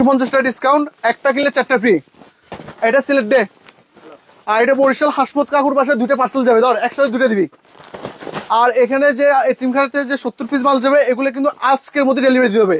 50 টাকা ডিসকাউন্ট, একটা কিনলে 4টা ফ্রি। এটা সিলেক্ট দে, আর এটা বরিশাল হাসমত কাকুর বাসায় 2টা পার্সেল যাবে, ধর একসাথে 2টা দিবি। আর এখানে যে এতিমখানাতে যে 70 পিস মাল যাবে এগুলো কিন্তু আজকের মধ্যে ডেলিভারি দিতে হবে।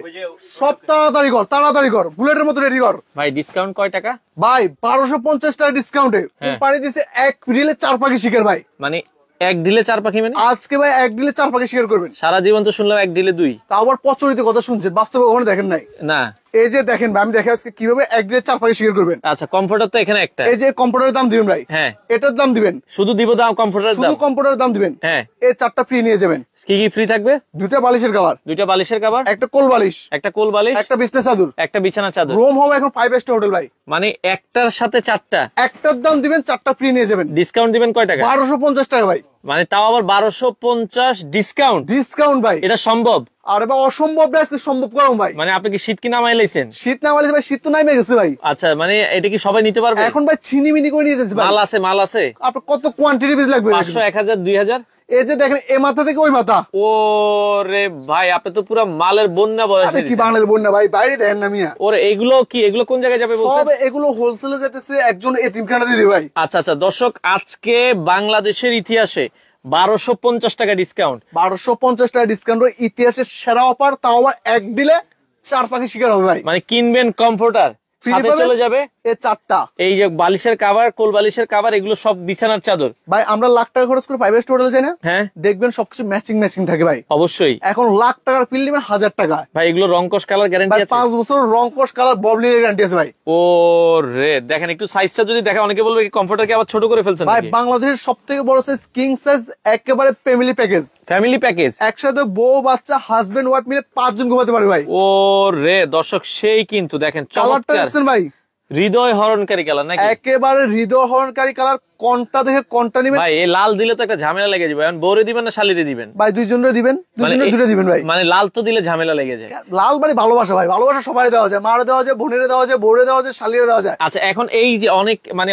সব তাড়াতাড়ি কর, তাড়াতাড়ি কর, বুলেটের মতো রেডি কর ভাই। ডিসকাউন্ট কয় টাকা ভাই? 1250 টাকা ডিসকাউন্টে পানি দিছে এক ডিলে 4 পাখি শিকার ভাই। মানে এক ডিলে 4 পাখি, মানে আজকে ভাই এক ডিলে 4 পাখি শিকার করবেন। সারা জীবন তো শুনলাম এক ডিলে 2। তা আবার প্রচলিত কথা শুনছেন, বাস্তবে ওখানে দেখেন নাই না। এই যে দেখেন ভাই, আমি দেখে আজকে কিভাবে এক ডিলে 4 পাখি শিকার করবেন। আচ্ছা, কমফোর্টার তো এখানে একটা। এই যে কম্পিউটারের দাম দিবেন ভাই, হ্যাঁ এটার দাম দিবেন, শুধু দিব দাম কমফোর্টারের দাম, শুধু কম্পিউটারের দাম দিবেন। হ্যাঁ, এই 4টা ফ্রি নিয়ে যাবেন। কি কি ফ্রি থাকবে? 2টা বালিশের কভার, 2টা বালিশের কভার, একটা কোল বালিশ, একটা কোল বালিশ, একটা বিছনা চাদর, একটা বিছানা চাদর। রুম হবে এখন 5 স্টার হোটেল ভাই। মানে একটার সাথে 4টা, একটার দাম দিবেন 4টা ফ্রি নিয়ে যাবেন। ডিসকাউন্ট দিবেন কয় টাকা? 1250 টাকা ভাই। মানে তাও আবার 1250 ডিসকাউন্ট? ডিসকাউন্ট ভাই, এটা সম্ভব? আরে ভাই অসম্ভব না, আজকে সম্ভব করো ভাই। মানে আপনি কি শীত কি নামাই লাইছেন? শীত না মানে ভাই, শীত তো নামে গেছে ভাই। আচ্ছা, মানে এটা কি সবাই নিতে পারবে? এখন ভাই ছিনিমিনি করে নিয়ে যাচ্ছে ভাই। মাল আছে, মাল আছে। আপনার কত কোয়ান্টিটি পিস লাগবে? 500, 1000, 2000। এই যে দেখেন, এ মাথা থেকে ওই মাথা। ওরে ভাই, আপনি তো পুরো মালের বন্যা বয়সে। কি বাংলার বন্যা ভাই, বাইরে দেখেন না মিয়া। ওরে এগুলো কি, এগুলো কোন জায়গায় যাবে বলছেন? সব এগুলো হোলসেলে যেতেছে একজন এতিমখানা দিদি ভাই। আচ্ছা আচ্ছা দর্শক, আজকে বাংলাদেশের ইতিহাসে 1250 টাকা ডিসকাউন্ট। 1250 টাকা ডিসকাউন্ট, ইতিহাসের সেরা অফার, তাও আবার এক দিলে 4 পাখি শিকার হবে ভাই। মানে কিনবেন কমফোর্টার, সাথে চলে যাবে এই 4টা, এই যে বালিশের কভার, কোল বালিশের কভার, এগুলো সব বিছানার চাদর। ভাই আমরা লাখ টাকা খরচ করে 5 স্টার হোটেলে যাই না? হ্যাঁ, দেখবেন সবকিছু ম্যাচিং ম্যাচিং থাকে ভাই। অবশ্যই। এখন লাখ টাকার বিল নেবেন 1000 টাকা ভাই, এগুলো রংকশ কালার গ্যারান্টি আছে? 5 বছর রংকশ কালার ববলি গ্যারান্টি আছে ভাই। ও রে, দেখেন একটু সাইজটা যদি দেখেন, অনেকে বলবে কি কমফোর্টার কি আবার ছোট করে ফেলছেন ভাই। নাকি? বাংলাদেশের সবথেকে বড় সাইজ কিং সাইজ, একেবারে ফ্যামিলি প্যাকেজ। ফ্যামিলি প্যাকেজ, একসাথে বউ বাচ্চা হাজবেন্ড ওয়াইফ মিলে 5 জন ঘুমাতে পারে ভাই। ও রে দর্শক, সেই কিন্তু দেখেন কালারটা চমৎকার, দেখছেন ভাই, হৃদয় হরণকারী কালার নাকি? একেবারে হৃদয় হরণকারী কালার। কোনটা দেখে কোনটা নিবেন ভাই? এই লাল দিলে তো একটা ঝামেলা লেগে যাবে। এখন বউরে দিবেন না শালিরে দিবেন? ভাই দুইজনের দিবেন, দুইজনের দুটো দিবেন ভাই। মানে লাল তো দিলে ঝামেলা লেগে যায়। লাল মানে ভালোবাসা ভাই, ভালোবাসা সবাই দেওয়া যায়, মারে দেওয়া যায়, বোনেরে দেওয়া যায়, বউরে দেওয়া যায়, শালিরে দেওয়া যায়। আচ্ছা, এখন এই যে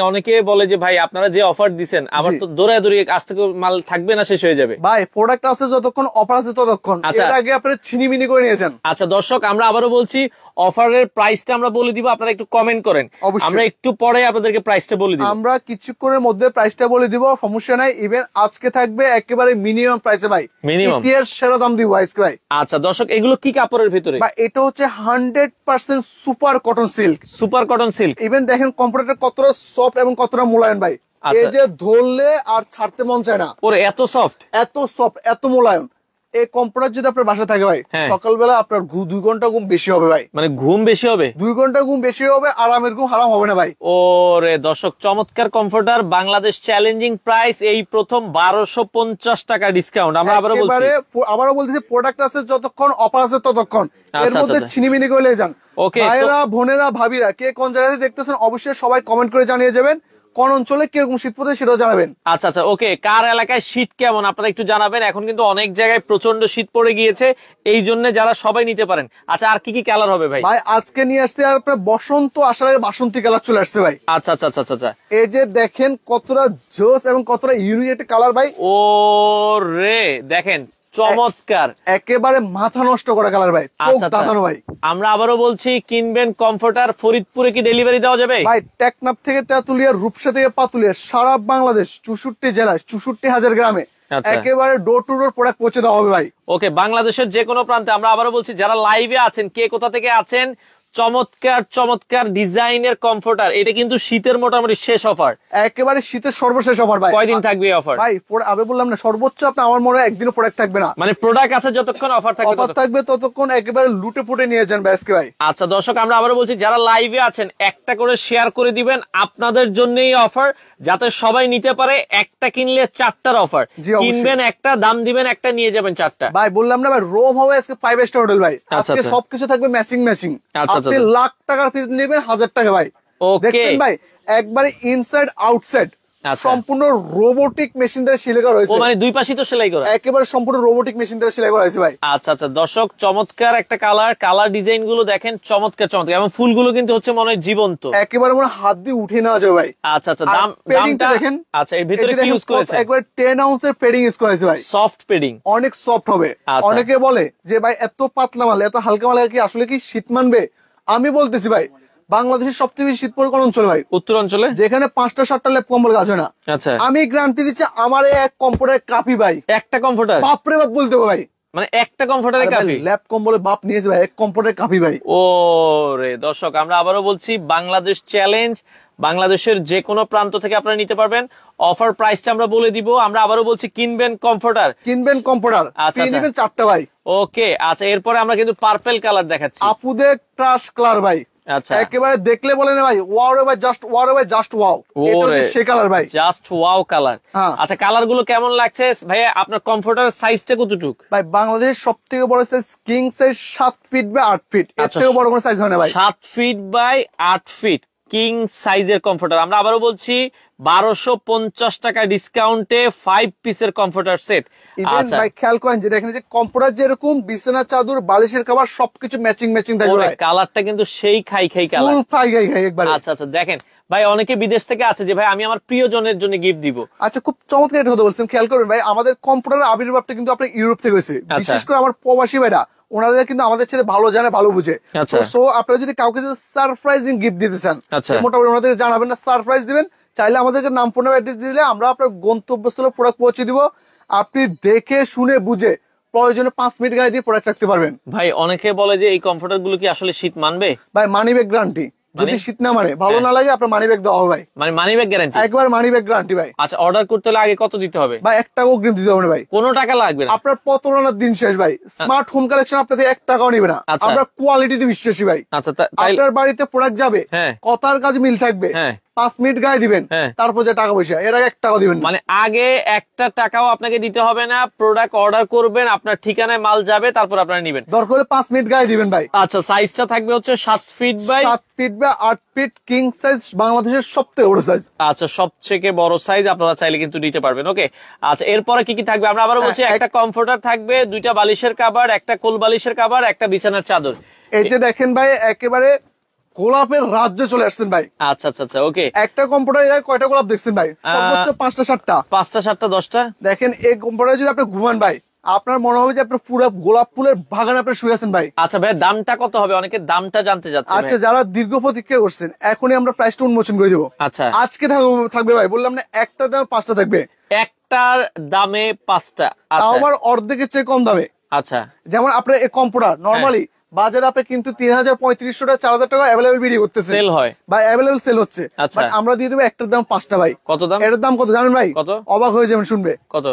অনেকে বলে যে ভাই আপনারা যে অফার দিচ্ছেন, আবার তো দৌড়ায় দৌড়িয়ে আজ থেকে মাল থাকবে না, শেষ হয়ে যাবে। ভাই প্রোডাক্ট আছে যতক্ষণ, অফার আছে ততক্ষণ। আচ্ছা, এর আগে আপনি ছিনিমিনি করে নিয়েছেন। আচ্ছা দর্শক, আমরা আবারও বলছি, অফারের প্রাইসটা আমরা বলে দিব, আপনারা একটু কমেন্ট করেন। আমরা একটু পরে আপনাদেরকে প্রাইসটা বলে দিব। আমরা কিছুক্ষণের মধ্যে প্রাইসটা বলে দিব, সমস্যা নাই। ইভেন আজকে থাকবে একেবারে মিনিমাম প্রাইসে ভাই, মিনিমাম ইতিহাস সেরা দাম দিব আজকে ভাই। আচ্ছা দর্শক, এগুলো কি কাপড়ের ভিতরে? ভাই এটা হচ্ছে 100% super cotton silk. Super cotton silk. Even দেখেন কম্পিউটারটা কতটা সফট এবং কতটা মোলায়েম ভাই। এই যে ধরলে আর ছাড়তে মন চায় না। ওরে এত সফট, এত সফট, এত মোলায়েম। এই কম্পিউটার যদি আপনার বাসা থাকে ভাই, সকালবেলা আপনার 2 ঘন্টা ঘুম বেশি হবে ভাই। মানে ঘুম বেশি হবে? 2 ঘন্টা ঘুম বেশি হবে, আরামের ঘুম হারাম হবে না ভাই। ওরে দর্শক, চমৎকার কম্পিউটার, বাংলাদেশ চ্যালেঞ্জিং প্রাইস, এই প্রথম 1250 টাকা ডিসকাউন্ট। আমরা আবারও বলতেছি, প্রোডাক্ট আছে যতক্ষণ, অফার আছে ততক্ষণ। এর মধ্যে ছিনিমিনি করে যান। ভাইয়েরা, বোনেরা, ভাবিরা, কে কোন জায়গাতে দেখতেছেন অবশ্যই সবাই কমেন্ট করে জানিয়ে যাবেন। কোন অঞ্চলে কিরকম শীত পড়ে সেটাও জানাবেন। আচ্ছা আচ্ছা, ওকে, কার এলাকায় শীত কেমন আপনারা একটু জানাবেন। এখন কিন্তু অনেক জায়গায় প্রচন্ড শীত পড়ে গিয়েছে, এই জন্য যারা সবাই নিতে পারেন। আচ্ছা, আর কি কি কালার হবে ভাই? ভাই আজকে নিয়ে আসছে আর আপনার বসন্ত আসার আগে বাসন্তী কালার চলে আসছে ভাই। আচ্ছা আচ্ছা আচ্ছা আচ্ছা, এই যে দেখেন কতটা জোস এবং কতটা ইউনিক একটা কালার ভাই। ও রে দেখেন, চমৎকার, একেবারে মাথা নষ্ট করা কালার ভাই। ভাই আমরা আবারও বলছি, কিনবেন কমফোর্টার। ফরিদপুরে কি ডেলিভারি দেওয়া যাবে? ভাই টেকনাফ থেকে তেঁতুলিয়া, রূপসা থেকে পাতুলিয়া, সারা বাংলাদেশ 64 জেলায় 64,000 গ্রামে একেবারে ডোর টু ডোর প্রোডাক্ট পৌঁছে দেওয়া হবে ভাই। ওকে, বাংলাদেশের যে কোনো প্রান্তে। আমরা আবারও বলছি, যারা লাইভে আছেন, কে কোথা থেকে আছেন, চমৎকার চমৎকার ডিজাইনের কমফোর্টার। এটা কিন্তু শীতের মোটামুটি শেষ অফার, একেবারে শীতের সর্বশেষ অফার ভাই। কয়দিন থাকবে এই অফার ভাই? আমি বললাম না, সর্বোচ্চ আপনার আমার মনে হয় একদিনও প্রোডাক্ট থাকবে না। মানে প্রোডাক্ট আছে যতক্ষণ অফার থাকবে ততক্ষণ একেবারে লুটে পুটে নিয়ে যান ভাই। আচ্ছা দর্শক, আমরা আবারও বলছি, যারা লাইভে আছেন একটা করে শেয়ার করে দিবেন, আপনাদের জন্যই অফার, যাতে সবাই নিতে পারে। একটা কিনলে 4টার অফার, কিনবেন একটা, দাম দিবেন একটা, নিয়ে যাবেন 4টা। ভাই বললাম না ভাই, রোম হবে আজকে 5 স্টার হোটেল ভাই। আজকে সবকিছু থাকবে ম্যাচিং ম্যাচিং। আপনি লাখ টাকার পিস নেবেন 1000 টাকা ভাই। দেখেন ভাই, একবারে ইনসাইড আউটসাইড সম্পূর্ণ রোবোটিক মেশিন দ্বারা সেলাই করা হয়েছে। মানে দুই পাশই তো সেলাই করা, একেবারে সম্পূর্ণ রোবোটিক মেশিন দ্বারা সেলাই করা হয়েছে ভাই। আচ্ছা আচ্ছা দর্শক, চমৎকার একটা কালার ডিজাইন গুলো দেখেন, চমৎকার চমৎকার, এবং ফুলগুলো কিন্তু হচ্ছে মনে হয় জীবন্ত, একেবারে মনে হাত দিয়ে উঠে নেওয়া যায় ভাই। আচ্ছা আচ্ছা, দামটা দেখেন। আচ্ছা, এর ভিতরে কি ইউজ করেছে? একবার 10 আউন্সের পেডিং ইউজ করা হয়েছে ভাই। সফট পেডিং, অনেক সফট হবে। অনেকে বলে যে ভাই এত পাতলা মাল, এত হালকা মাল কি আসলে কি শীত মানবে? আমি বলতেছি ভাই, বাংলাদেশের সবথেকে বেশি শীত পড়ে কোন অঞ্চলে ভাই? উত্তর অঞ্চলে, যেখানে 5টা 7টা লেপ কম্বল কাজ হয় না। আচ্ছা, আমি গ্যারান্টি দিচ্ছি আমার এই এক কম্ফোর্টার কাপি ভাই, একটা কমফোর্টার, বাপরে বাপ বলতে হবে ভাই, মানে একটা কমফোর্টারে কাফি, ল্যাপ কম্বলে বাপ নিয়েছে ভাই, এক কম্ফোর্টার কাপি ভাই। ও রে দর্শক, আমরা আবারও বলছি, বাংলাদেশ চ্যালেঞ্জ, বাংলাদেশের যে কোনো প্রান্ত থেকে আপনারা নিতে পারবেন। অফার প্রাইসটা আমরা বলে দিব। আমরা আবারও বলছি, কিনবেন কমফোর্টার, কিনবেন কম্ফোর্টার, আচ্ছা, নিবেন 4টা ভাই। ওকে, আচ্ছা, এরপরে আমরা কিন্তু পার্পল কালার দেখাচ্ছি, আপুদের ক্রাশ কালার ভাই, আচ্ছা, একেবারে দেখলে বলে না ভাই ওয়াও রে ভাই, জাস্ট ওয়াও রে ভাই, জাস্ট ওয়াও, এটা ওরে হচ্ছে সেই কালার ভাই, জাস্ট ওয়াও কালার। হ্যাঁ। আচ্ছা, কালার গুলো কেমন লাগছে ভাইয়া? আপনার কমফোর্টার সাইজটা কতটুক? ভাই বাংলাদেশের সব থেকে বড় size king size 7 feet by 8 feet, এর আচ্ছা, থেকে বড় কোনো সাইজ হয় না ভাই। 7 ফিট বাই 8 ফিট কিং সাইজের কমফোর্টার। আমরা আবারও বলছি, 1250 টাকা ডিসকাউন্টে 5 পিসের কমফোর্টার সেট। ইভেন আচ্ছা ভাই খেয়াল করেন যে দেখেন যে কম্পিউটার যেরকম বিছানা চাদর বালিশের কভার সবকিছু ম্যাচিং থাকবে ভাই, কালারটা কিন্তু সেই খাই কালার, ফুল ফাই খাই একবার। আচ্ছা আচ্ছা, দেখেন ভাই, অনেকে বিদেশ থেকে আছে যে ভাই আমি আমার প্রিয়জনের জন্য গিফট দিব। আচ্ছা, খুব চমৎকার একটা কথা বলছেন, খেয়াল করবেন ভাই, আমাদের কম্পিউটারের আবির্ভাবটা কিন্তু আপনার ইউরোপ থেকে হয়েছে, বিশেষ করে আমার প্রবাসী ভাইরা, ওনারা কিন্তু আমাদের ছেলে ভালো জানে, ভালো বুঝে। আচ্ছা। সো আপনারা যদি কাউকে সারপ্রাইজিং গিফট দিতে চান, আচ্ছা। মোটামুটি ওনাদের জানাবেন না, সারপ্রাইজ দিবেন, চাইলে আমাদেরকে নাম ফোন অ্যাড্রেস দিলে আমরা আপনার গন্তব্যস্থলে প্রোডাক্ট পৌঁছে দিব। আপনি দেখে শুনে বুঝে প্রয়োজনে 5 মিনিট গায়ে দিয়ে প্রোডাক্ট রাখতে পারবেন। ভাই অনেকে বলে যে এই কমফোর্টার গুলো কি আসলে শীত মানবে? ভাই মানি ব্যাগ গ্যারান্টি, যদি শীত না মানে ভালো না লাগে আপনার মানি ব্যাগ দেওয়া হবে ভাই, মানে মানি ব্যাগ গ্যারান্টি, একবার মানি ব্যাগ গ্যারান্টি ভাই। আচ্ছা, অর্ডার করতে হলে আগে কত দিতে হবে ভাই 1 টাকা অগ্রিম দিতে হবে না ভাই, কোনো টাকা লাগবে না, আপনার প্রতারণার দিন শেষ ভাই। স্মার্ট হোম কালেকশন আপনাদের 1 টাকাও নিবে না, আচ্ছা। আমরা কোয়ালিটিতে বিশ্বাসী ভাই। আচ্ছা, আপনার বাড়িতে প্রোডাক্ট যাবে, হ্যাঁ, কথার কাজ মিল থাকবে, হ্যাঁ, 5 মিনিট গায়ে দিবেন, হ্যাঁ, তারপর যে টাকা পয়সা এর আগে 1 টাকা দিবেন না। মানে আগে একটা টাকাও আপনাকে দিতে হবে না, প্রোডাক্ট অর্ডার করবেন, আপনার ঠিকানায় মাল যাবে, তারপর আপনারা নেবেন, দরকার হলে 5 মিনিট গায়ে দিবেন ভাই। আচ্ছা, সাইজটা থাকবে হচ্ছে 7 ফিট বাই 7 ফিট বা 8 ফিট কিং সাইজ, বাংলাদেশের সবথেকে বড় সাইজ। আচ্ছা, সবথেকে বড় সাইজ, আপনারা চাইলে কিন্তু নিতে পারবেন। ওকে, আচ্ছা, এরপরে কি কি থাকবে? আমরা আবারও বলছি, একটা কমফোর্টার থাকবে, 2টা বালিশের কভার, একটা কোল বালিশের কভার, একটা বিছানার চাদর। এই যে দেখেন ভাই, একেবারে গোলাপের রাজ্যে চলে আসছেন ভাই। আচ্ছা আচ্ছা আচ্ছা, ওকে, একটা কম্পিউটার এর কয়টা গোলাপ দেখছেন ভাই? সর্বোচ্চ 5টা 7টা, 5টা 7টা 10টা। দেখেন এই কম্পিউটারে যদি আপনি ঘুমান ভাই, আপনার মনে হবে যে আপনার পুরো গোলাপ ফুলের বাগানে আপনি শুয়ে আছেন ভাই। আচ্ছা ভাই, দামটা কত হবে? অনেকে দামটা জানতে যাচ্ছে। আচ্ছা, যারা দীর্ঘ প্রতীক্ষা করছেন, এখনই আমরা প্রাইসটা উন্মোচন করে দেবো। আচ্ছা, আজকে থাকবে ভাই, বললাম না, একটা দামে 5টা থাকবে, একটার দামে 5টা। তাও আচ্ছা আবার অর্ধেকের চেয়ে কম দামে। আচ্ছা, যেমন আপনার এই কম্পিউটার নরমালি বাজারে আপনি কিন্তু 3000 3500 টাকা 4000 টাকা অ্যাভেলেবল বিক্রি করতেছে, সেল হয় ভাই, অ্যাভেলেবল সেল হচ্ছে। আচ্ছা। But আমরা দিয়ে দেবো একটার দাম 5টা ভাই। কত দাম? এটার দাম কত জানেন ভাই? কত? অবাক হয়ে যাবেন শুনবে। কত?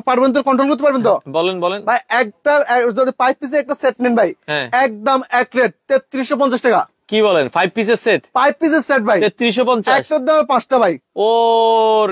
পারবেন তো, কন্ট্রোল করতে পারবেন তো? বলেন বলেন ভাই একটা যদি 5 পিসে একটা সেট নেন ভাই, হ্যাঁ, একদম এক রেট 3350 টাকা। কি বলেন? 5 পিসের সেট 5 পিসের সেট ভাই 3350, একটার দামে 5টা ভাই। ও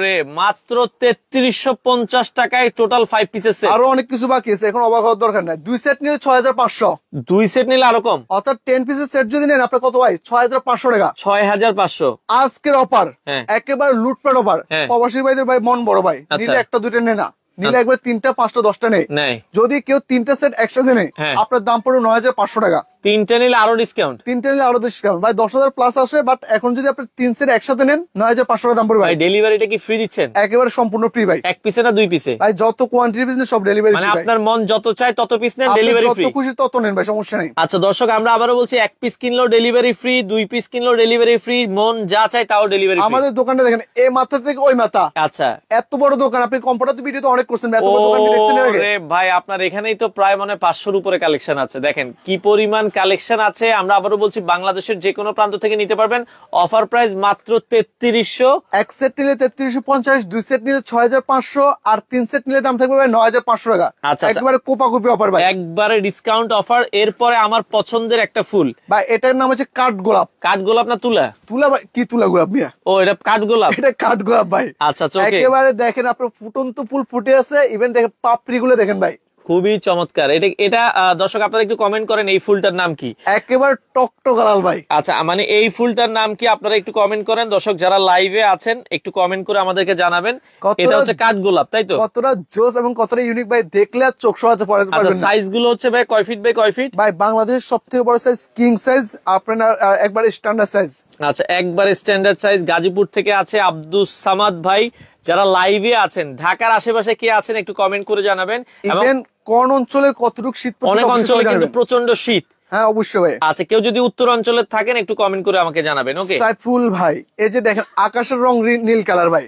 রে, মাত্র 3350 টাকায় টোটাল 5 পিসের সেট। আরো অনেক কিছু বাকি আছে, এখন অবাক হওয়ার দরকার নাই। 2 সেট নিলে 6500, 2 সেট নিলে আরো কম, অর্থাৎ 10 পিসের সেট যদি নেন আপনার কত ভাই? 6500 টাকা। 6500। আজকের অফার হ্যাঁ। একেবারে লুটপাট অফার। হ্যাঁ। প্রবাসী ভাইদের ভাই মন বড় ভাই, আচ্ছা। নিলে একটা দুইটা নে না, নিলে একবার 3টা 5টা 10টা নেই। নাই, যদি কেউ 3টা সেট একসাথে নেয়, হ্যাঁ। আপনার দাম পড়বে 9500 টাকা। 3টে নিলে আরো ডিসকাউন্ট। 3টা নিলে আরো ডিসকাউন্ট ভাই, 10,000 প্লাস আসে। বাট এখন যদি আপনি 3 সেট একসাথে নেন, 9500 টাকা দাম পড়বে ভাই ভাই। ডেলিভারিটা কি ফ্রি দিচ্ছেন? একেবারে সম্পূর্ণ ফ্রি ভাই। এক পিসে না 2 পিসে? ভাই যত কোয়ান্টিটি বিজনেস সব ডেলিভারি মানে ফ্রি ভাই, আপনার মন যত চায় তত পিস নেন, আপনি ডেলিভারি যত ফ্রি। খুশি তত নেন ভাই, সমস্যা নেই। আচ্ছা দর্শক, আমরা আবারও বলছি, 1 পিস কিনলেও ডেলিভারি ফ্রি, 2 পিস কিনলেও ডেলিভারি ফ্রি, মন যা চায় তাও ডেলিভারি ফ্রি। আমাদের দোকানটা দেখেন, এই মাথা থেকে ওই মাথা, আচ্ছা, এত বড় দোকান। আপনি কম্পিউটার ভিডিও তো অনেক করছেন, এত বড় দোকান দেখছেন এর আগে? ওরে ভাই, আপনার এখানেই তো প্রায় মানে 500-র উপরে কালেকশন আছে। দেখেন কি পরিমাণ কালেকশন আছে। আমরা আবারও বলছি, বাংলাদেশের যে কোনো প্রান্ত থেকে নিতে পারবেন। অফার প্রাইস মাত্র 3300। এক সেট নিলে 3350, 2 সেট নিলে 6500, আর 3 সেট নিলে দাম থাকবে ভাই 9500 টাকা। আচ্ছা, একবারে কোপাকুপি অফার ভাই, একবারে ডিসকাউন্ট অফার। এরপরে আমার পছন্দের একটা ফুল, ভাই এটার নাম হচ্ছে কাঠ গোলাপ। কাঠ গোলাপ না তুলা? তুলা ভাই, কি তুলা গোলাপ মিয়া? ও, এটা কাঠ গোলাপ। এটা কাঠ গোলাপ ভাই। আচ্ছা, ওকে, একেবারে দেখেন আপনার ফুটন্ত ফুল ফুটে আছে, ইভেন দেখেন পাপড়ি গুলো দেখেন ভাই, খুবই চমৎকার। এটা দর্শক আপনারা একটু কমেন্ট করেন, এই ফুলটার নাম কি? একেবারে টকটক লাল ভাই। আচ্ছা, মানে এই ফুলটার নাম কি আপনারা একটু কমেন্ট করেন। দর্শক যারা লাইভে আছেন একটু কমেন্ট করে আমাদেরকে জানাবেন। এটা হচ্ছে কাঠ গোলাপ, তাই তো? কতটা জোস এবং কতটা ইউনিক ভাই, দেখলে আর চোখ সরাতে আচ্ছা, পারবেন না। সাইজ গুলো হচ্ছে ভাই কয় ফিট বাই কয় ফিট? ভাই বাংলাদেশের সবথেকে বড় সাইজ কিং সাইজ, আপনার একবারে স্ট্যান্ডার্ড সাইজ। আচ্ছা, একবারে স্ট্যান্ডার্ড সাইজ। গাজীপুর থেকে আছে আব্দুস সামাদ ভাই। যারা লাইভে আছেন, ঢাকার আশেপাশে কে আছেন একটু কমেন্ট করে জানাবেন। এবং ইভেন কোন অঞ্চলে কতটুকু শীত পড়ছে অনেক সব কিছু অঞ্চলে কিন্তু জানাবেন। প্রচন্ড শীত। হ্যাঁ অবশ্যই ভাই। আচ্ছা, কেউ যদি উত্তর অঞ্চলে থাকেন একটু কমেন্ট করে আমাকে জানাবেন। ওকে সাইফুল ভাই, এই যে দেখেন আকাশের রং নীল কালার ভাই,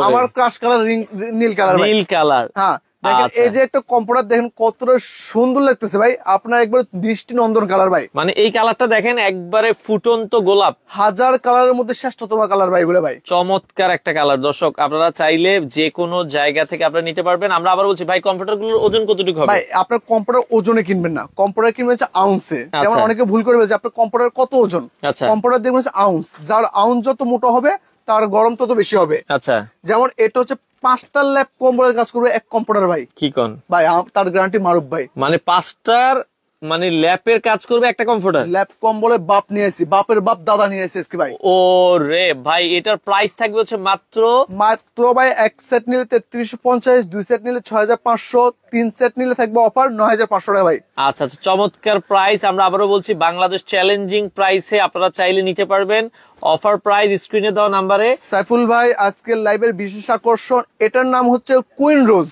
আমার ক্রাশ কালার নীল কালার, নীল কালার। হ্যাঁ দেখেন এই যে একটা কম্পিউটার দেখেন কতটা সুন্দর লাগতেছে ভাই, আপনার একবার দৃষ্টি নন্দন কালার ভাই। মানে এই কালারটা দেখেন একবারে ফুটন্ত গোলাপ, হাজার কালারের মধ্যে শ্রেষ্ঠতম কালার ভাই এগুলো ভাই। চমৎকার একটা কালার। দর্শক আপনারা চাইলে যে কোনো জায়গা থেকে আপনারা নিতে পারবেন। আমরা আবার বলছি ভাই, কম্পিউটার গুলোর ওজন কতটুকু হবে? ভাই আপনার কম্পিউটার ওজনে কিনবেন না, কম্পিউটার কিনবেন হচ্ছে আউন্সে। যেমন অনেকে ভুল করে বলছে আপনার কম্পিউটার কত ওজন, কম্পিউটার দেখবেন হচ্ছে আউন্স, যার আউন্স যত মোটা হবে তার গরম তত বেশি হবে। আচ্ছা, যেমন এটা হচ্ছে 5টা ল্যাব কম্পিউটার কাজ করবে এক কম্পিউটার ভাই। কি কোন ভাই, তার গ্যারান্টি মারুফ ভাই। মানে 5টার মানে ল্যাপের কাজ করবে একটা কম্পিউটার। ল্যাপ কম্বলের বাপ নিয়ে আসি, বাপের বাপ দাদা নিয়ে আসি আজকে ভাই। ও রে ভাই, এটার প্রাইস থাকবে হচ্ছে মাত্র ভাই এক সেট নিলে 3350, 2 সেট নিলে 6500, 3 সেট নিলে থাকবে অফার 9500 টাকা ভাই। আচ্ছা আচ্ছা, চমৎকার প্রাইস। আমরা আবারও বলছি বাংলাদেশ চ্যালেঞ্জিং প্রাইসে আপনারা চাইলে নিতে পারবেন। অফার প্রাইস স্ক্রিনে দেওয়া নাম্বারে। সাইফুল ভাই, আজকের লাইভের বিশেষ আকর্ষণ, এটার নাম হচ্ছে কুইন রোজ।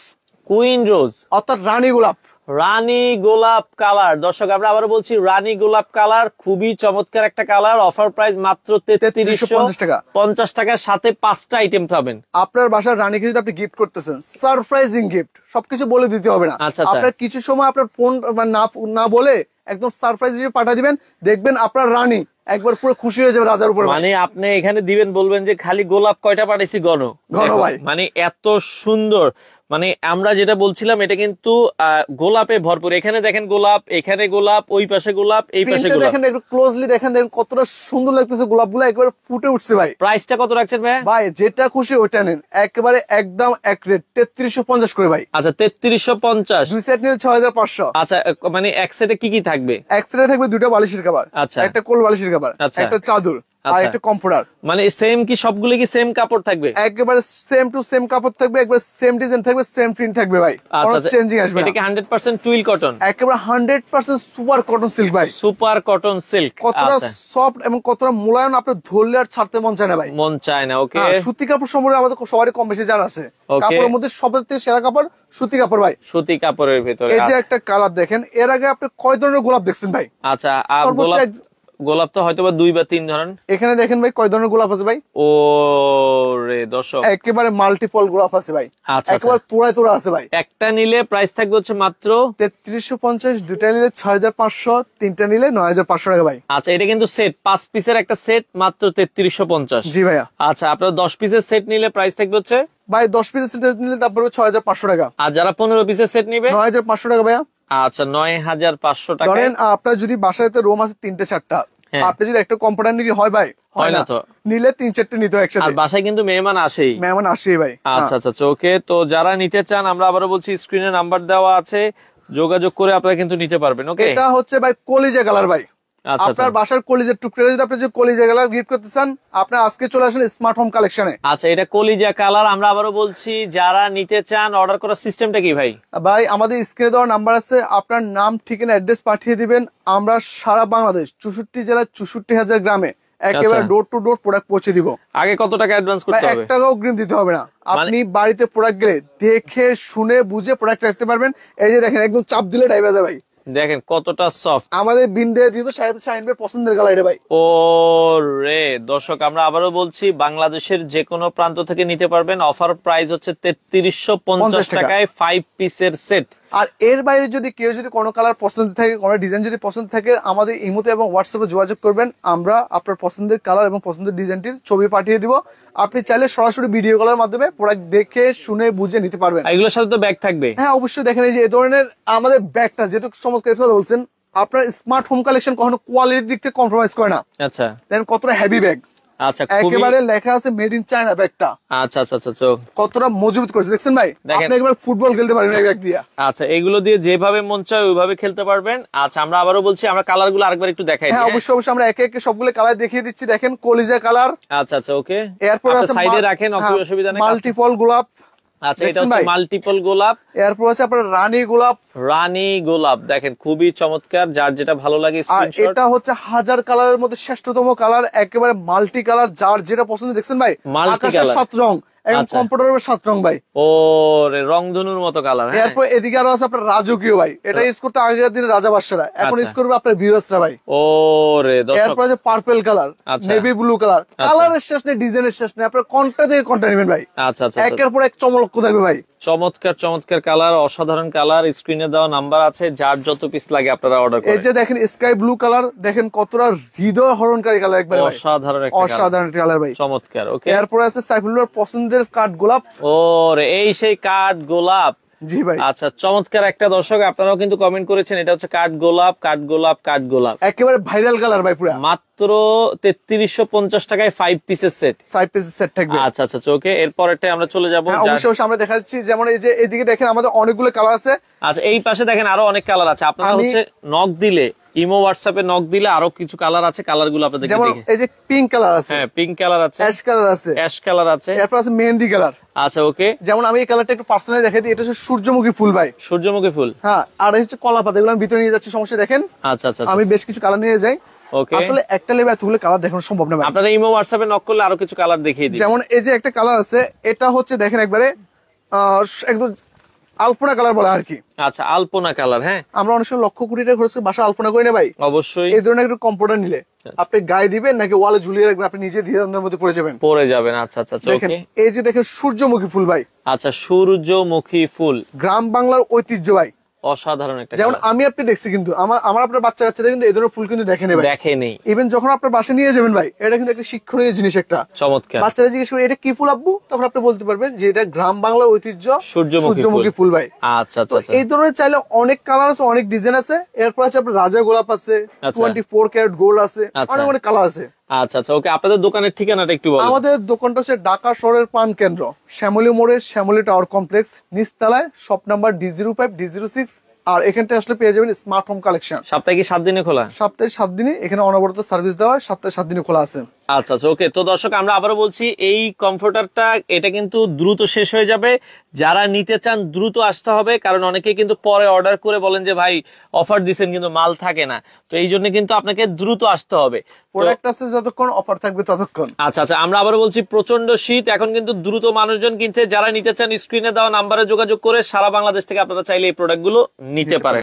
কুইন রোজ অর্থাৎ রানী গোলাপ, রানী গোলাপ কালার। দর্শক আমরা আবারও বলছি রানী গোলাপ কালার, খুবই চমৎকার একটা কালার। অফার প্রাইস মাত্র 3350 টাকা। 50 টাকার সাথে 5টা আইটেম পাবেন। আপনার বাসার রানীকে যদি আপনি গিফট করতেছেন, সারপ্রাইজিং গিফট, সবকিছু বলে দিতে হবে না। আপনার কিছু সময় আপনার ফোন না বলে একদম সারপ্রাইজ হিসেবে পাঠিয়ে দিবেন, দেখবেন আপনার রানী একবার পুরো খুশি হয়ে যাবে রাজার উপর। মানে আপনি এখানে দিবেন, বলবেন যে খালি গোলাপ কয়টা পাঠাইছি, ঘন ভাই। মানে এত সুন্দর। মানে আমরা যেটা বলছিলাম এটা কিন্তু গোলাপে ভরপুর। এখানে দেখেন গোলাপ, এখানে গোলাপ, ওই পাশে গোলাপ, এই পাশে গোলাপ। দেখেন একটু ক্লোজলি দেখেন, কতটা সুন্দর লাগতেছে গোলাপগুলো, একবার ফুটে উঠছে ভাই। প্রাইসটা কত রাখছেন ভাই? ভাই যেটা খুশি ওইটা নেন, একেবারে একদম এক রেট 3350 করে ভাই। আচ্ছা 3350। 2 সেট নিলে 6500। আচ্ছা, মানে এক সেটে কি কি থাকবে? এক সেটে থাকবে 2টা বালিশের কভার, আচ্ছা, একটা কোল বালিশের কভার, একটা চাদর, আর একটা কম্পিউটার। মানে সেম কি সবগুলো কি সেম কাপড় থাকবে? একেবারে সেম টু সেম কাপড় থাকবে, একবার সেম ডিজাইন থাকবে, সেম প্রিন্ট থাকবে ভাই। কোনো চেঞ্জিং আসবে না। এটা কি 100% টুইল কটন? একেবারে 100% সুপার কটন সিল্ক ভাই। Super cotton silk. কতটা সফট এবং কতটা মোলায়েম, আপনি ধরলে আর ছাড়তে মন চায় না ভাই। মন চায় না। ওকে, সুতি কাপড় সম্পর্কে আমাদের সবারই কম বেশি জানা আছে। কাপড়ের মধ্যে সবথেকে থেকে সেরা কাপড় সুতি কাপড় ভাই। সুতি কাপড়ের ভিতরে এই যে একটা কালার দেখেন, এর আগে আপনি কয় ধরনের গোলাপ দেখছেন ভাই? আচ্ছা, আর গোলাপ তো হয়তো বা 2 বা 3 ধরনের। এখানে দেখেন ভাই কয় ধরনের গোলাপ আছে ভাই। ও রে দর্শক, একেবারে মাল্টিপল গোলাপ আছে ভাই। একেবারে তোড়ায় তোড়া আছে ভাই। একটা নিলে প্রাইস থাকবে হচ্ছে মাত্র 3350, 2টা নিলে 6500, 3টা নিলে 9500 টাকা ভাই। আচ্ছা, এটা কিন্তু সেট 5 পিসের একটা সেট, মাত্র 3350। জি ভাইয়া। আচ্ছা, আপনারা 10 পিসের সেট নিলে প্রাইস থাকবে হচ্ছে ভাই 10 পিসের সেট নিলে তারপরে 6500 টাকা। আর যারা 15 পিসের সেট নিবে 9500 টাকা ভাইয়া। আচ্ছা, 9500 টাকা। ধরেন আপনার যদি বাসায় রুম আছে 3টে 4টা, আপনি যদি একটা কম্পিউটার নিয়ে হয় ভাই, হয় না তো, নিলে 3-4টে নিতে হয় একসাথে। আর বাসায় কিন্তু মেহমান আসেই, মেহমান আসেই ভাই। আচ্ছা আচ্ছা, ওকে। তো যারা নিতে চান, আমরা আবারও বলছি স্ক্রিনে নাম্বার দেওয়া আছে, যোগাযোগ করে আপনারা কিন্তু নিতে পারবেন। ওকে, এটা হচ্ছে ভাই কলিজা কালার ভাই। আপনার বাসার কলিজার টুকরা যদি আপনি কলিজা কালার গিফট করতে চান, আপনার আজকে চলে আসেন স্মার্ট হোম কালেকশনে। আচ্ছা, এটা কলিজা কালার। আমরা আবারও বলছি যারা নিতে চান, অর্ডার করার সিস্টেমটা কি ভাই? ভাই আমাদের স্ক্রিনে দেওয়া নাম্বার আছে, আপনার নাম ঠিকানা অ্যাড্রেস পাঠিয়ে দিবেন। আমরা সারা বাংলাদেশ 64 জেলার 64,000 গ্রামে একেবারে ডোর টু ডোর প্রোডাক্ট পৌঁছে দিব। আগে কত টাকা অ্যাডভান্স করতে হবে? 1 টাকাও অগ্রিম দিতে হবে না। আপনি বাড়িতে প্রোডাক্ট গেলে দেখে শুনে বুঝে প্রোডাক্ট রাখতে পারবেন। এই যে দেখেন, একদম চাপ দিলে ডাইবা যায় ভাই। দেখেন কতটা সফট। আমাদের বিন্দে দিব শাহিন ভাই পছন্দের কালার এটা ভাই। ও রে দর্শক, আমরা আবারও বলছি বাংলাদেশের যে কোনো প্রান্ত থেকে নিতে পারবেন। অফার প্রাইস হচ্ছে 3350 টাকায় 5 পিসের সেট। আর এর বাইরে যদি কেউ যদি কোনো কালার পছন্দ থাকে, কোনো ডিজাইন যদি পছন্দ থাকে, আমাদের ইমোতে এবং হোয়াটসঅ্যাপে যোগাযোগ করবেন। আমরা আপনার পছন্দের কালার এবং পছন্দের ডিজাইনটির ছবি পাঠিয়ে দিব। আপনি চাইলে সরাসরি ভিডিও কলের মাধ্যমে প্রোডাক্ট দেখে শুনে বুঝে নিতে পারবেন। এগুলোর সাথে তো ব্যাগ থাকবে? হ্যাঁ অবশ্যই। দেখেন এই যে এই ধরনের আমাদের ব্যাগটা যেহেতু চমৎকার কথা বলছেন, আপনার স্মার্ট হোম কালেকশন কখনো কোয়ালিটির দিক থেকে কম্প্রোমাইজ করে না। আচ্ছা, দেখেন কতটা হেভি ব্যাগ। আচ্ছা, একেবারে লেখা আছে মেড ইন চায়না ব্যাগটা। আচ্ছা আচ্ছা আচ্ছা, কতটা মজবুত করেছে দেখছেন ভাই। আপনি একবার ফুটবল খেলতে পারবেন এই ব্যাগ দিয়ে। আচ্ছা, এগুলো দিয়ে যেভাবে মন চায় ওইভাবে খেলতে পারবেন। আচ্ছা, আমরা আবারও বলছি, আমরা কালার গুলো আরেকবার একটু দেখাই। হ্যাঁ অবশ্যই অবশ্যই, আমরা একে একে সবগুলো কালার দেখিয়ে দিচ্ছি। দেখেন কলিজা কালার। আচ্ছা আচ্ছা, ওকে। এরপর আছে সাইডে রাখেন, অসুবিধা নেই। মাল্টিপল গোলাপ। আচ্ছা, এটা হচ্ছে মাল্টিপল গোলাপ। এরপর আছে আপনার রানী গোলাপ। রানী গোলাপ দেখেন খুবই চমৎকার, যার যেটা ভালো লাগে স্ক্রিনশট। এটা হচ্ছে 1000 কালারের মধ্যে শ্রেষ্ঠতম কালার, একেবারে মাল্টি কালার, যার যেটা পছন্দ। দেখছেন ভাই আকাশের 7 রং, একদম কম্পিউটার 7 রং ভাই। ও রে, রংধনুর মতো কালার। এরপর এদিকে আরো আছে আপনার রাজকীয় ভাই, এটা ইউজ করতে আগের দিনে রাজা বাদশারা, এখন ইউজ করবে আপনার ভিউয়ার্সরা ভাই। ও রে দর্শক, এরপর আছে purple colour, navy blue colour, কালারের শেষ নেই, ডিজাইনের শেষ নেই, আপনার কোনটা থেকে কোনটা নেবেন ভাই। আচ্ছা আচ্ছা, একের পর এক চমক থাকবে ভাই। চমৎকার চমৎকার কালার, অসাধারণ কালার। স্ক্রিনে দেওয়া নাম্বার আছে, যার যত পিস লাগে আপনারা অর্ডার করেন। এই যে দেখেন স্কাই ব্লু কালার, দেখেন কতটা হৃদয় হরণকারী কালার, একবার অসাধারণ একটা অসাধারণ কালার ভাই। চমৎকার। ওকে, এরপর আছে সাইফুল্লাহর পছন্দের কাঠ গোলাপ। ও রে, এই সেই কাঠ গোলাপ। জি ভাই, আচ্ছা, চমৎকার একটা। দর্শক আপনারাও কিন্তু কমেন্ট করেছেন, এটা হচ্ছে কাঠ গোলাপ, কাঠ গোলাপ, কাঠ গোলাপ, একেবারে ভাইরাল কালার ভাই। পুরো মাত্র 3350 টাকায় 5 পিসের সেট, 5 পিসের সেট থাকবে। আচ্ছা আচ্ছা, ওকে। এরপরেরটা আমরা চলে যাবো। অবশ্যই আমরা দেখাচ্ছি, যেমন এই যে এদিকে দেখেন আমাদের অনেকগুলো কালার আছে। আচ্ছা, এই পাশে দেখেন আরো অনেক কালার আছে। আপনারা হচ্ছে নক দিলে, ইমো হোয়াটসঅ্যাপে নক দিলে আরো কিছু কালার আছে, কালার গুলো আপনাদের যেমন এই যে পিঙ্ক কালার আছে, হ্যাঁ পিঙ্ক কালার আছে, অ্যাশ কালার আছে, অ্যাশ কালার আছে, এরপর আছে মেহেন্দি কালার। আচ্ছা ওকে, যেমন আমি এই কালারটা একটু পার্সোনালি দেখাই দিই, এটা হচ্ছে সূর্যমুখী ফুল ভাই। সূর্যমুখী ফুল, হ্যাঁ। আর এই হচ্ছে কলা পাতা, এগুলো আমি ভিতরে নিয়ে যাচ্ছি, সমস্যা দেখেন। আচ্ছা আচ্ছা, আমি বেশ কিছু কালার নিয়ে যাই। ওকে, আসলে একটা লেবে এতগুলো কালার দেখানো সম্ভব না ভাই। আপনারা ইমো হোয়াটসঅ্যাপে নক করলে আরো কিছু কালার দেখিয়ে দিই। যেমন এই যে একটা কালার আছে, এটা হচ্ছে দেখেন একবারে একদম আলপনা কালার বলে আর কি। আচ্ছা, আলপনা কালার। হ্যাঁ, আমরা অনেক সময় লক্ষ কোটি টাকা খরচ করে বাসা আলপনা করি না ভাই। অবশ্যই এই ধরনের একটু কম্পিউটার নিলে আপনি গায়ে দিবেন নাকি ওয়ালে ঝুলিয়ে রাখবেন, আপনি নিজে দ্বিধাদ্বন্দ্বের মধ্যে পড়ে যাবেন। পরে যাবেন। আচ্ছা আচ্ছা, দেখেন ওকে। এই যে দেখেন সূর্যমুখী ফুল ভাই। আচ্ছা, সূর্যমুখী ফুল, গ্রাম বাংলার ঐতিহ্য ভাই। অসাধারণ একটা। যেমন আমি আপনি দেখছি, কিন্তু আমার আপনার বাচ্চা কাচ্চারা কিন্তু এই ধরনের ফুল কিন্তু দেখে নেবে, দেখেনি। ইভেন যখন আপনার বাসা নিয়ে যাবেন ভাই, এটা কিন্তু একটা শিক্ষণীয় জিনিস। একটা চমৎকার। বাচ্চারা জিজ্ঞেস করে এটা কি ফুল আব্বু, তখন আপনি বলতে পারবেন যে এটা গ্রাম বাংলার ঐতিহ্য সূর্যমুখী ফুল ভাই। আচ্ছা আচ্ছা, এই ধরনের চাইলে অনেক কালার আছে, অনেক ডিজাইন আছে। এরপর আছে আপনার রাজা গোলাপ আছে, 24 ক্যারেট গোল্ড আছে, অনেক অনেক কালার আছে। আচ্ছা আচ্ছা, ওকে। আপনাদের দোকানের ঠিকানাটা একটু বলুন। আমাদের দোকানটা হচ্ছে ঢাকা শহরের পান কেন্দ্র, শ্যামলী মোড়ের শ্যামলী টাওয়ার কমপ্লেক্স, নিচতলায়, শপ নাম্বার D05 D06। আর এখানটা আসলে পেয়ে যাবেন স্মার্ট হোম কালেকশন। সপ্তাহে কি 7 দিনে খোলা? সপ্তাহে 7 দিনে এখানে অনবরত সার্ভিস দেওয়া হয়, সপ্তাহে 7 দিনে খোলা আছে। আচ্ছা আচ্ছা, ওকে। তো দর্শক আমরা আবারও বলছি, এই কমফোর্টারটা এটা কিন্তু দ্রুত শেষ হয়ে যাবে। যারা নিতে চান দ্রুত আসতে হবে, কারণ অনেকে কিন্তু পরে অর্ডার করে বলেন যে ভাই অফার দিচ্ছেন কিন্তু মাল থাকে না। তো এই জন্য কিন্তু আপনাকে দ্রুত আসতে হবে। প্রোডাক্ট আছে যতক্ষণ, অফার থাকবে ততক্ষণ। আচ্ছা আচ্ছা, আমরা আবারও বলছি, প্রচন্ড শীত এখন, কিন্তু দ্রুত মানুষজন কিনছে। যারা নিতে চান স্ক্রিনে দেওয়া নাম্বারে যোগাযোগ করে সারা বাংলাদেশ থেকে আপনারা চাইলে এই প্রোডাক্টগুলো নিতে পারেন।